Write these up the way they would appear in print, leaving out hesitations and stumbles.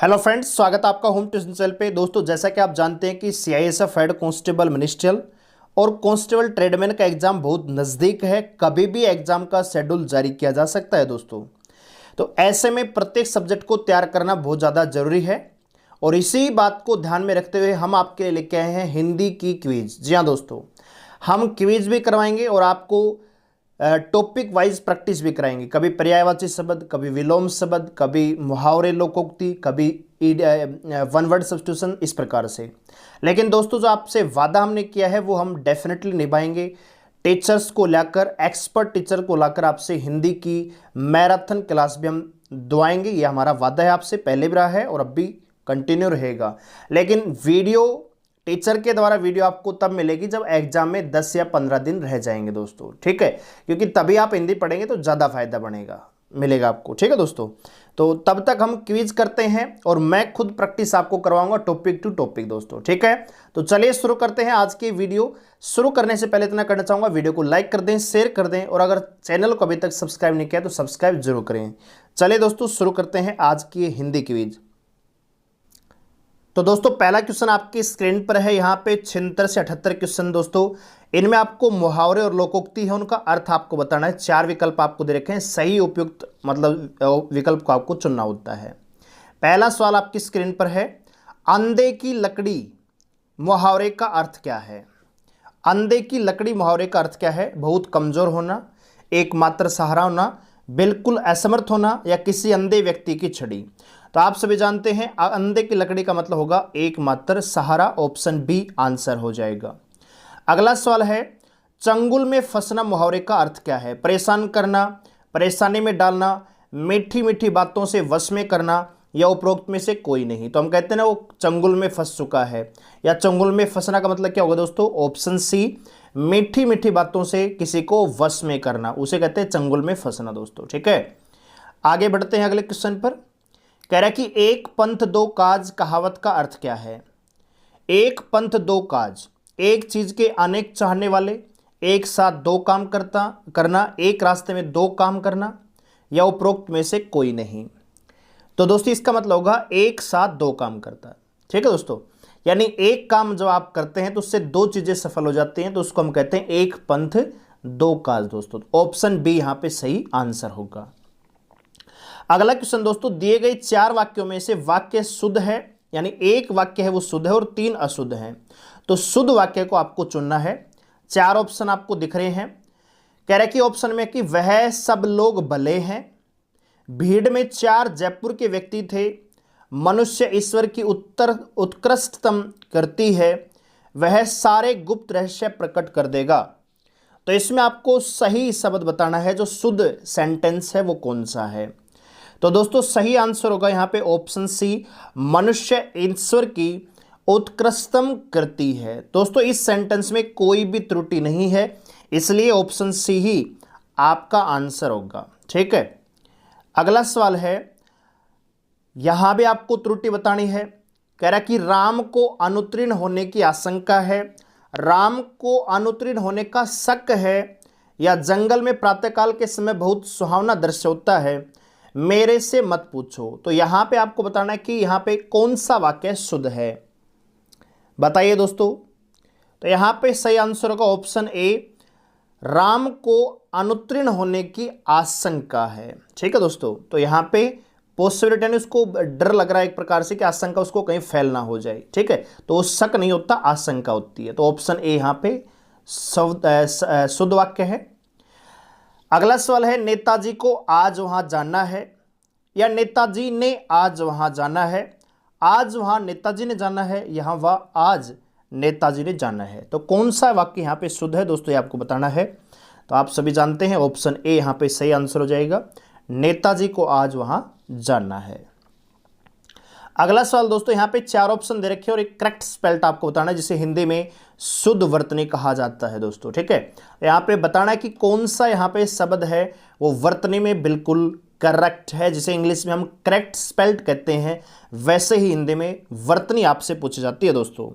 Hello friends, स्वागत है आपका होम ट्यूशन चैनल पे। दोस्तों, जैसा कि आप जानते हैं कि सीआईएसएफ हेड कांस्टेबल मिनिस्ट्रियल और कांस्टेबल ट्रेडमैन का एग्जाम बहुत नज़दीक है। कभी भी एग्जाम का शेड्यूल जारी किया जा सकता है दोस्तों। तो ऐसे में प्रत्येक सब्जेक्ट को तैयार करना बहुत ज़्यादा जरूरी है और इसी बात को ध्यान में रखते हुए हम आपके लिए लेके आए हैं हिंदी की क्विज। जी हाँ दोस्तों, हम क्विज भी करवाएंगे और आपको टॉपिक वाइज प्रैक्टिस भी कराएंगे। कभी पर्यायवाची शब्द, कभी विलोम शब्द, कभी मुहावरे लोकोक्ति, कभी वन वर्ड सब्स्टिट्यूशन, इस प्रकार से। लेकिन दोस्तों, जो आपसे वादा हमने किया है वो हम डेफिनेटली निभाएंगे। टीचर्स को लाकर, एक्सपर्ट टीचर को लाकर आपसे हिंदी की मैराथन क्लास भी हम दुआएंगे। ये हमारा वादा है, आपसे पहले भी रहा है और अब भी कंटिन्यू रहेगा। लेकिन वीडियो, टीचर के द्वारा वीडियो आपको तब मिलेगी जब एग्जाम में 10 या 15 दिन रह जाएंगे दोस्तों, ठीक है। क्योंकि तभी आप हिंदी पढ़ेंगे तो ज़्यादा फायदा मिलेगा आपको, ठीक है दोस्तों। तो तब तक हम क्विज करते हैं और मैं खुद प्रैक्टिस आपको करवाऊंगा टॉपिक टू टॉपिक दोस्तों, ठीक है। तो चलिए शुरू करते हैं आज की वीडियो। शुरू करने से पहले इतना करना चाहूँगा, वीडियो को लाइक कर दें, शेयर कर दें और अगर चैनल को अभी तक सब्सक्राइब नहीं किया तो सब्सक्राइब जरूर करें। चलिए दोस्तों, शुरू करते हैं आज की हिंदी क्विज। तो दोस्तों, पहला क्वेश्चन आपकी स्क्रीन पर है। यहाँ पे 76 से 78 क्वेश्चन दोस्तों। इनमें आपको मुहावरे और लोकोक्ति है, उनका अर्थ आपको बताना है। 4 विकल्प आपको दे रखे हैं, सही उपयुक्त मतलब विकल्प को आपको चुनना होता है। पहला सवाल आपकी स्क्रीन पर है, अंधे की लकड़ी मुहावरे का अर्थ क्या है? अंधे की लकड़ी मुहावरे का अर्थ क्या है? बहुत कमजोर होना, एकमात्र सहारा होना, बिल्कुल असमर्थ होना या किसी अंधे व्यक्ति की छड़ी। तो आप सभी जानते हैं अंधे की लकड़ी का मतलब होगा एकमात्र सहारा। ऑप्शन बी आंसर हो जाएगा। अगला सवाल है, चंगुल में फंसना मुहावरे का अर्थ क्या है? परेशान करना, परेशानी में डालना, मीठी मीठी बातों से वश में करना या उपरोक्त में से कोई नहीं। तो हम कहते हैं ना वो चंगुल में फंस चुका है, या चंगुल में फंसना का मतलब क्या होगा दोस्तों? ऑप्शन सी, मीठी मीठी बातों से किसी को वश में करना, उसे कहते हैं चंगुल में फंसना दोस्तों, ठीक है। आगे बढ़ते हैं अगले क्वेश्चन पर। कह रहा है कि एक पंथ दो काज कहावत का अर्थ क्या है? एक पंथ दो काज, एक चीज के अनेक चाहने वाले, एक साथ दो काम करना, एक रास्ते में दो काम करना या उपरोक्त में से कोई नहीं। तो दोस्तों, इसका मतलब होगा एक साथ दो काम करता, ठीक है दोस्तों। यानी एक काम जब आप करते हैं तो उससे दो चीजें सफल हो जाती हैं, तो उसको हम कहते हैं एक पंथ दो काज दोस्तों। ऑप्शन बी यहां पे सही आंसर होगा। अगला क्वेश्चन दोस्तों, दिए गए 4 वाक्यों में से वाक्य शुद्ध है, यानी एक वाक्य है वो शुद्ध है और 3 अशुद्ध हैं। तो शुद्ध वाक्य को आपको चुनना है। 4 ऑप्शन आपको दिख रहे हैं। कह रहे कि ऑप्शन में कि वह सब लोग भले हैं, भीड़ में 4 जयपुर के व्यक्ति थे, मनुष्य ईश्वर की उत्कृष्टतम करती है, वह सारे गुप्त रहस्य प्रकट कर देगा। तो इसमें आपको सही शब्द बताना है, जो शुद्ध सेंटेंस है वो कौन सा है। तो दोस्तों, सही आंसर होगा यहाँ पे ऑप्शन सी, मनुष्य ईश्वर की उत्कृष्टतम करती है। दोस्तों, इस सेंटेंस में कोई भी त्रुटि नहीं है, इसलिए ऑप्शन सी ही आपका आंसर होगा, ठीक है। अगला सवाल है, यहां भी आपको त्रुटि बतानी है। कह रहा कि राम को अनुत्तीर्ण होने की आशंका है, राम को अनुत्तीर्ण होने का शक है, या जंगल में प्रातःकाल के समय बहुत सुहावना दृश्य होता है, मेरे से मत पूछो। तो यहां पे आपको बताना है कि यहां पे कौन सा वाक्य शुद्ध है, बताइए दोस्तों। तो यहां पे सही आंसर होगा ऑप्शन ए, राम को अनुत्तीर्ण होने की आशंका है, ठीक है दोस्तों। तो यहां पे पॉसिबिलिटी यानी उसको डर लग रहा है एक प्रकार से कि आशंका उसको कहीं फैल ना हो जाए, ठीक है। तो वो शक नहीं होता, आशंका होती है। तो ऑप्शन ए यहां पे शुद्ध वाक्य है। अगला सवाल है, नेताजी को आज वहां जाना है या नेताजी ने आज वहां जाना है? आज वहां नेताजी ने जाना है, यहां वह आज नेताजी ने जाना है। तो कौन सा वाक्य यहां पे शुद्ध है दोस्तों, ये आपको बताना है। तो आप सभी जानते हैं ऑप्शन ए यहां पे सही आंसर हो जाएगा, नेताजी को आज वहां जाना है। अगला सवाल दोस्तों, यहां पे 4 ऑप्शन दे रखे हैं और एक करेक्ट स्पेल्ट आपको बताना है, जिसे हिंदी में शुद्ध वर्तनी कहा जाता है दोस्तों, ठीक है। यहां पे बताना है कि कौन सा यहां पे शब्द है वो वर्तनी में बिल्कुल करेक्ट है, जिसे इंग्लिश में हम करेक्ट स्पेल्ट कहते हैं, वैसे ही हिंदी में वर्तनी आपसे पूछी जाती है दोस्तों।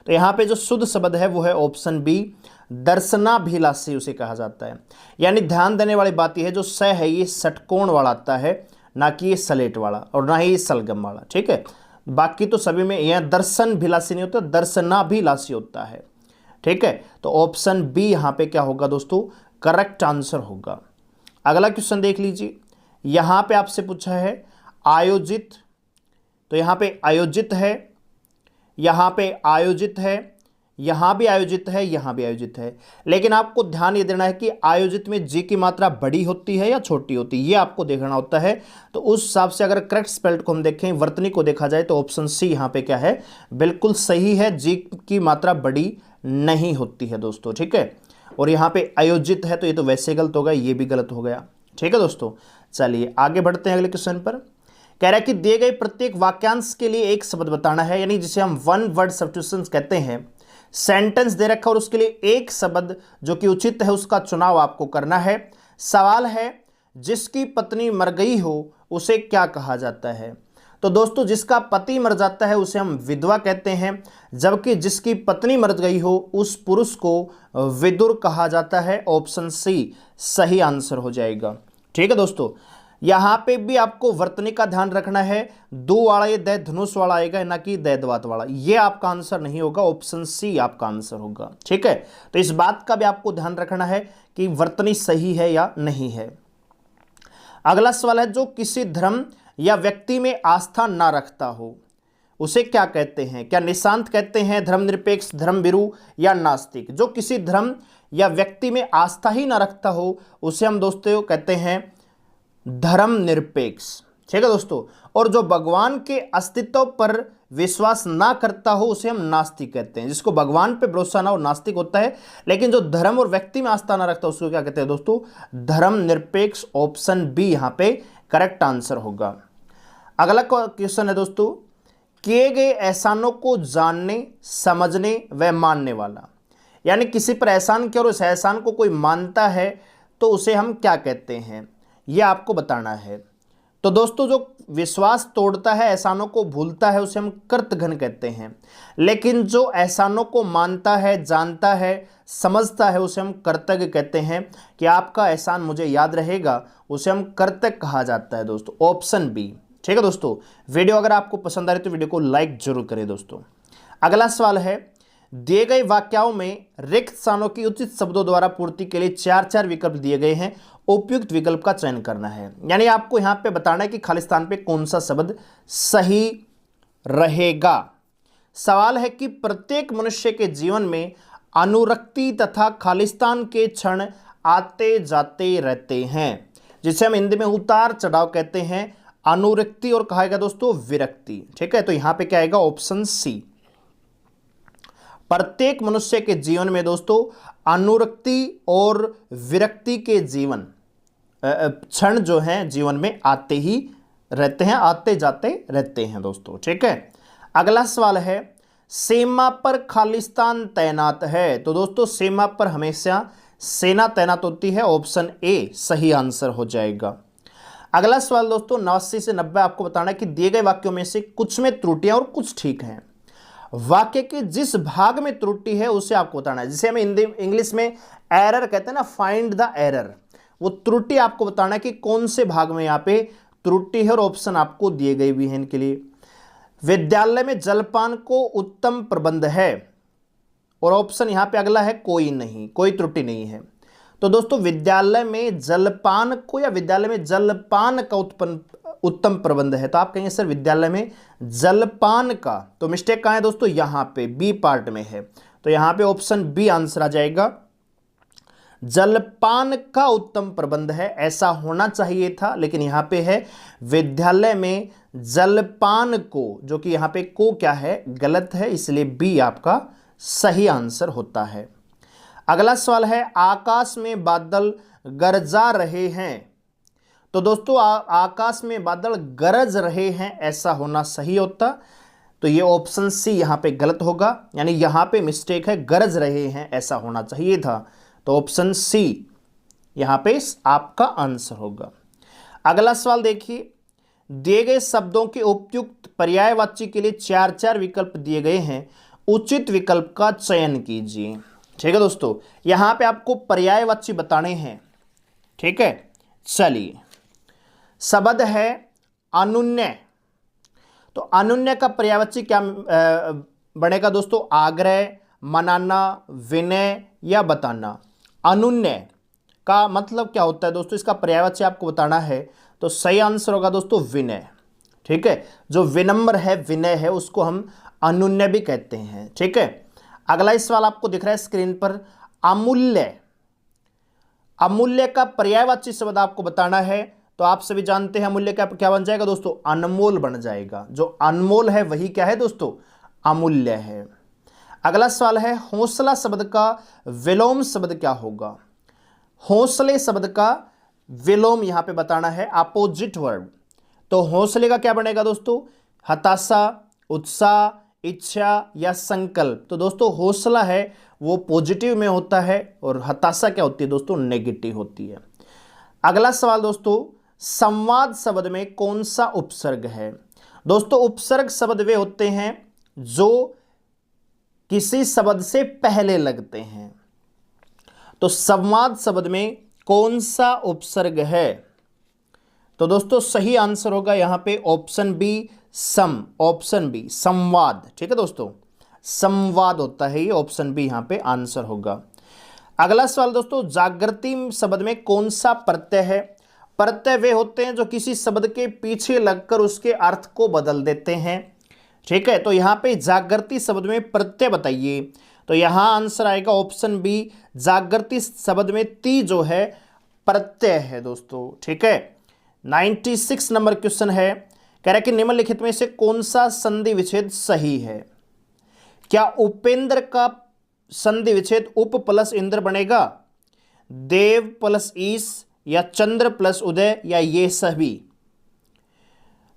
तो यहां पे जो शुद्ध शब्द है वो है ऑप्शन बी, दर्शनाभिलाषी उसे कहा जाता है। यानी ध्यान देने वाली बात यह है, जो स है ये षटकोण वाला आता है, ना कि ये सलेट वाला और ना ही ये सलगम वाला, ठीक है। बाकी तो सभी में यह दर्शन भिलासी नहीं होता, दर्शनाभिलाषी होता है, ठीक है। तो ऑप्शन बी यहां पे क्या होगा दोस्तों, करेक्ट आंसर होगा। अगला क्वेश्चन देख लीजिए, यहां पे आपसे पूछा है आयोजित, तो यहां पे आयोजित है, यहां पे आयोजित है, यहां भी आयोजित है, यहां भी आयोजित है, लेकिन आपको ध्यान ये देना है कि आयोजित में जी की मात्रा बड़ी होती है या छोटी होती है, ये आपको देखना होता है। तो उस हिसाब से अगर करेक्ट स्पेल्ड को हम देखें, वर्तनी को देखा जाए, तो ऑप्शन सी यहां पे क्या है, बिल्कुल सही है, जी की मात्रा बड़ी नहीं होती है दोस्तों, ठीक है। और यहां पे आयोजित है, तो ये तो वैसे गलत हो गया, ये भी गलत हो गया, ठीक है दोस्तों। चलिए आगे बढ़ते हैं अगले क्वेश्चन पर। कह रहा है कि दिए गए प्रत्येक वाक्यांश के लिए एक शब्द बताना है, यानी जिसे हम वन वर्ड सब्स्टिट्यूशन कहते हैं। सेंटेंस दे रखा और उसके लिए एक शब्द जो कि उचित है उसका चुनाव आपको करना है। सवाल है, जिसकी पत्नी मर गई हो उसे क्या कहा जाता है। तो दोस्तों जिसका पति मर जाता है उसे हम विधवा कहते हैं, जबकि जिसकी पत्नी मर गई हो उस पुरुष को विदुर कहा जाता है। ऑप्शन सी सही आंसर हो जाएगा, ठीक है दोस्तों। यहां पे भी आपको वर्तनी का ध्यान रखना है, दो वाला ये दै धनुष वाला आएगा, ना कि दैदवात वाला, ये आपका आंसर नहीं होगा, ऑप्शन सी आपका आंसर होगा, ठीक है। तो इस बात का भी आपको ध्यान रखना है कि वर्तनी सही है या नहीं है। अगला सवाल है, जो किसी धर्म या व्यक्ति में आस्था ना रखता हो उसे क्या कहते हैं। क्या निशांत कहते हैं, धर्मनिरपेक्ष, धर्मभीरू या नास्तिक। जो किसी धर्म या व्यक्ति में आस्था ही ना रखता हो उसे हम दोस्तों कहते हैं धर्मनिरपेक्ष, ठीक है दोस्तों। और जो भगवान के अस्तित्व पर विश्वास ना करता हो उसे हम नास्तिक कहते हैं। जिसको भगवान पे भरोसा ना हो नास्तिक होता है, लेकिन जो धर्म और व्यक्ति में आस्था ना रखता उसको क्या कहते हैं दोस्तों, धर्मनिरपेक्ष। ऑप्शन बी यहां पे करेक्ट आंसर होगा। अगला क्वेश्चन है दोस्तों, किए गए एहसानों को जानने, समझने व मानने वाला, यानी किसी पर एहसान किया और उस एहसान को कोई मानता है तो उसे हम क्या कहते हैं, यह आपको बताना है। तो दोस्तों जो विश्वास तोड़ता है, एहसानों को भूलता है, उसे हम कृतघ्न कहते हैं। लेकिन जो एहसानों को मानता है, जानता है, समझता है, उसे हम कृतज्ञ कहते हैं। कि आपका एहसान मुझे याद रहेगा, उसे हम कृतज्ञ कहा जाता है दोस्तों। ऑप्शन बी, ठीक है दोस्तों। वीडियो अगर आपको पसंद आ रही तो वीडियो को लाइक जरूर करें दोस्तों। अगला सवाल है, दिए गए वाक्यों में रिक्त स्थानों की उचित शब्दों द्वारा पूर्ति के लिए 4 विकल्प दिए गए हैं, उपयुक्त विकल्प का चयन करना है। यानी आपको यहां पे बताना है कि खाली स्थान पे कौन सा शब्द सही रहेगा। सवाल है कि प्रत्येक मनुष्य के जीवन में अनुरक्ति तथा खालिस्तान के क्षण आते जाते रहते हैं, जिसे हम हिंदी में उतार चढ़ाव कहते हैं। अनुरक्ति और कहा गया दोस्तों विरक्ति, ठीक है। तो यहां पे क्या आएगा, ऑप्शन सी। प्रत्येक मनुष्य के जीवन में दोस्तों अनुरक्ति और विरक्ति के जीवन क्षण जो हैं जीवन में आते ही रहते हैं, आते जाते रहते हैं दोस्तों, ठीक है। अगला सवाल है, सीमा पर खालिस्तान तैनात है। तो दोस्तों सीमा पर हमेशा सेना तैनात होती है। ऑप्शन ए सही आंसर हो जाएगा। अगला सवाल दोस्तों 89 से 90 आपको बताना है कि दिए गए वाक्यों में से कुछ में त्रुटियां और कुछ ठीक हैं। वाक्य के जिस भाग में त्रुटि है उसे आपको बताना है, जिसे हम हिंदी इंग्लिश में एरर कहते हैं ना, फाइंड द एरर। वो त्रुटि आपको बताना है कि कौन से भाग में यहाँ पे त्रुटि है, और ऑप्शन आपको दिए गए भी हैं इनके लिए। विद्यालय में जलपान को उत्तम प्रबंध है, और ऑप्शन यहां पे अगला है कोई नहीं, कोई त्रुटि नहीं है। तो दोस्तों विद्यालय में जलपान को या विद्यालय में जलपान का उत्तम प्रबंध है, तो आप कहेंगे सर विद्यालय में जलपान का, तो मिस्टेक कहां है दोस्तों, यहां पे बी पार्ट में है। तो यहां पे ऑप्शन बी आंसर आ जाएगा। जलपान का उत्तम प्रबंध है, ऐसा होना चाहिए था, लेकिन यहां पे है विद्यालय में जलपान को, जो कि यहां पे को क्या है, गलत है, इसलिए बी आपका सही आंसर होता है। अगला सवाल है, आकाश में बादल गरजा रहे हैं। तो दोस्तों आकाश में बादल गरज रहे हैं ऐसा होना सही होता, तो ये ऑप्शन सी यहां पे गलत होगा, यानी यहां पे मिस्टेक है, गरज रहे हैं ऐसा होना चाहिए था। तो ऑप्शन सी यहां पे आपका आंसर होगा। अगला सवाल देखिए, दिए गए शब्दों के उपयुक्त पर्यायवाची के लिए 4 विकल्प दिए गए हैं, उचित विकल्प का चयन कीजिए। ठीक है दोस्तों, यहां पे आपको पर्यायवाची बताने हैं, ठीक है। चलिए शब्द है अनुन्य। तो अनुन्य का पर्यायवाची क्या बनेगा दोस्तों? आग्रह, मनाना, विनय या बताना। अनुन्य का मतलब क्या होता है दोस्तों? इसका पर्यायवाची आपको बताना है, तो सही आंसर होगा दोस्तों विनय। ठीक है, जो विनम्र है, विनय है, उसको हम अनुन्य भी कहते हैं। ठीक है, अगला सवाल आपको दिख रहा है स्क्रीन पर, अमूल्य। अमूल्य का पर्यायवाची शब्द आपको बताना है, तो आप सभी जानते हैं अमूल्य का क्या बन जाएगा दोस्तों? अनमोल बन जाएगा। जो अनमोल है वही क्या है दोस्तों? अमूल्य है। अगला सवाल है, हौसला शब्द का विलोम शब्द क्या होगा? हौसले शब्द का विलोम यहां पे बताना है, अपोजिट वर्ड। तो हौसले का क्या बनेगा दोस्तों? हताशा, उत्साह, इच्छा या संकल्प। तो दोस्तों हौसला है वो पॉजिटिव में होता है, और हताशा क्या होती है दोस्तों? नेगेटिव होती है। अगला सवाल दोस्तों, संवाद शब्द में कौन सा उपसर्ग है? दोस्तों उपसर्ग शब्द वे होते हैं जो किसी शब्द से पहले लगते हैं। तो संवाद शब्द में कौन सा उपसर्ग है? तो दोस्तों सही आंसर होगा यहां पे ऑप्शन बी, सम। ऑप्शन बी, संवाद। ठीक है दोस्तों, संवाद होता है ये, ऑप्शन बी यहां पे आंसर होगा। अगला सवाल दोस्तों, जागृति शब्द में कौन सा प्रत्यय है? प्रत्यय वे होते हैं जो किसी शब्द के पीछे लगकर उसके अर्थ को बदल देते हैं। ठीक है, तो यहां पे जागृति शब्द में प्रत्यय बताइए। तो यहां आंसर आएगा ऑप्शन बी, जागृति शब्द में ती जो है प्रत्यय है दोस्तों। ठीक है, 96 नंबर क्वेश्चन है, कह रहा है कि निम्नलिखित में से कौन सा संधि विच्छेद सही है? क्या उपेंद्र का संधि विच्छेद उप प्लस इंद्र बनेगा, देव प्लस ईश, या चंद्र प्लस उदय, या ये सभी?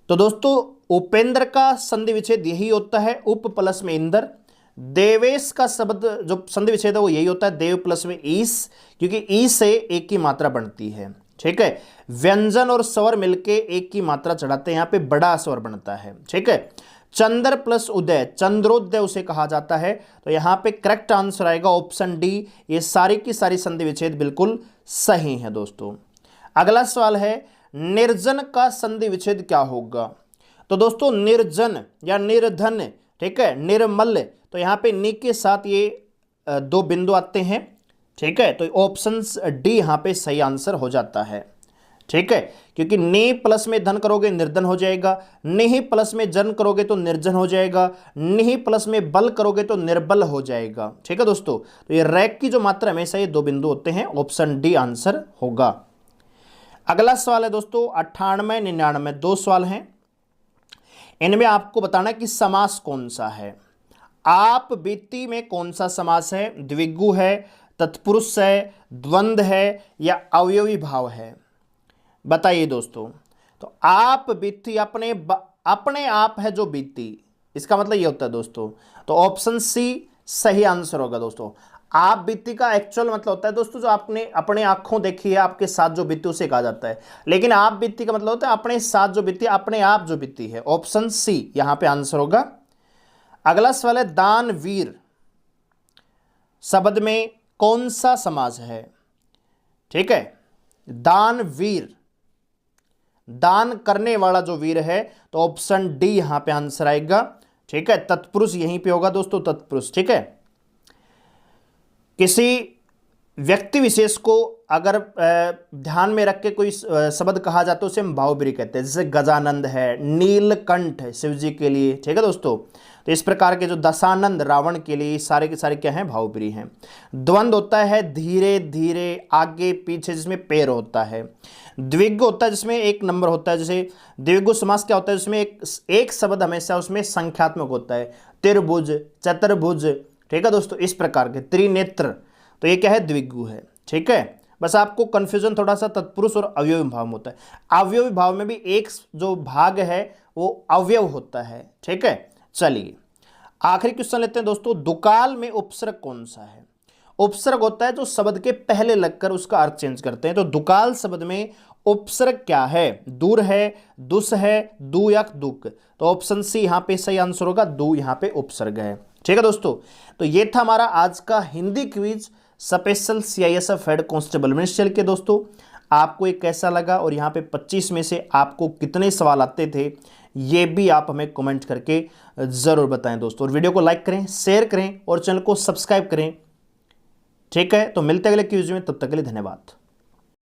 तो दोस्तों उपेंद्र का संधि विच्छेद यही होता है, उप प्लस में इंद्र। देवेश का शब्द जो संधि विच्छेद है वो यही होता है, देव प्लस में ईश, क्योंकि ई से एक की मात्रा बनती है। ठीक है, व्यंजन और स्वर मिलके एक की मात्रा चढ़ाते हैं, यहां पे बड़ा स्वर बनता है। ठीक है, चंद्र प्लस उदय, चंद्रोदय उसे कहा जाता है। तो यहां पे करेक्ट आंसर आएगा ऑप्शन डी। ये सारी की सारी संधि विच्छेद बिल्कुल सही है दोस्तों। अगला सवाल है, निर्जन का संधि विच्छेद क्या होगा? तो दोस्तों निर्जन या निर्धन, ठीक है, निर्मल, तो यहां पे नि के साथ ये दो बिंदु आते हैं। ठीक है, तो ऑप्शन डी यहां पे सही आंसर हो जाता है। ठीक है, क्योंकि नि प्लस में धन करोगे निर्धन हो जाएगा, निहि प्लस में जन करोगे तो निर्जन हो जाएगा, निहि प्लस में बल करोगे तो निर्बल हो जाएगा। ठीक है दोस्तों, तो ये रैक की जो मात्रा हमेशा ये दो बिंदु होते हैं, ऑप्शन डी आंसर होगा। अगला सवाल है दोस्तों 98, 99, दो सवाल हैं। इनमें आपको बताना है कि समास कौन सा है। आप बीती में कौन सा समास है? द्विगु है, तत्पुरुष है, द्वंद्व है, या अवयवी भाव है? बताइए दोस्तों। तो आप बीती अपने आप है जो बीती, इसका मतलब ये होता है दोस्तों। तो ऑप्शन सी सही आंसर होगा दोस्तों। आप बीती का एक्चुअल मतलब होता है दोस्तों जो आपने अपने आंखों देखी है, आपके साथ जो बीती उसे कहा जाता है। लेकिन आप बीती का मतलब होता है अपने साथ जो बीती, अपने आप जो बीती है। ऑप्शन सी यहां पे आंसर होगा। अगला सवाल है, दानवीर शब्द में कौन सा समास है? ठीक है, दानवीर, दान करने वाला जो वीर है, तो ऑप्शन डी यहां पे आंसर आएगा। ठीक है, तत्पुरुष यहीं पे होगा दोस्तों, तत्पुरुष। ठीक है, किसी व्यक्ति विशेष को अगर ध्यान में रख के कोई शब्द कहा जाता है उसे हम भावब्री कहते हैं। जैसे गजानंद है, नीलकंठ है शिव जी के लिए। ठीक है दोस्तों, तो इस प्रकार के जो दशानंद रावण के लिए, सारे के सारे क्या हैं? भावब्री हैं। द्वंद्व होता है धीरे धीरे, आगे पीछे, जिसमें पैर होता है। द्विगु होता है जिसमें एक नंबर होता है। जैसे द्विगु समास क्या होता है? जिसमें एक शब्द हमेशा उसमें संख्यात्मक होता है। त्रिभुज, चतुर्भुज। ठीक है दोस्तों, इस प्रकार के। त्रिनेत्र, तो ये क्या है? द्विगु है। ठीक है, बस आपको कंफ्यूजन थोड़ा सा तत्पुरुष और अवयवी भाव में होता है। अवयवी भाव में भी एक जो भाग है वो अवयव होता है। ठीक है, चलिए आखिरी क्वेश्चन लेते हैं दोस्तों। दुकाल में उपसर्ग कौन सा है? उपसर्ग होता है जो शब्द के पहले लगकर उसका अर्थ चेंज करते हैं। तो दुकाल शब्द में उपसर्ग क्या है? दूर है, दुस है, दु या दुक। तो ऑप्शन सी यहां पे सही आंसर होगा, दु यहां पे उपसर्ग है। ठीक है दोस्तों, तो ये था हमारा आज का Hindi quiz special CISF head constable ministerial के दोस्तों। आपको ये कैसा लगा और यहाँ पे 25 में से आपको कितने सवाल आते थे, ये भी आप हमें कमेंट करके ज़रूर बताएं दोस्तों। और वीडियो को लाइक करें, शेयर करें और चैनल को सब्सक्राइब करें। ठीक है, तो मिलते हैं अगले क्विज में, तब तक के लिए धन्यवाद।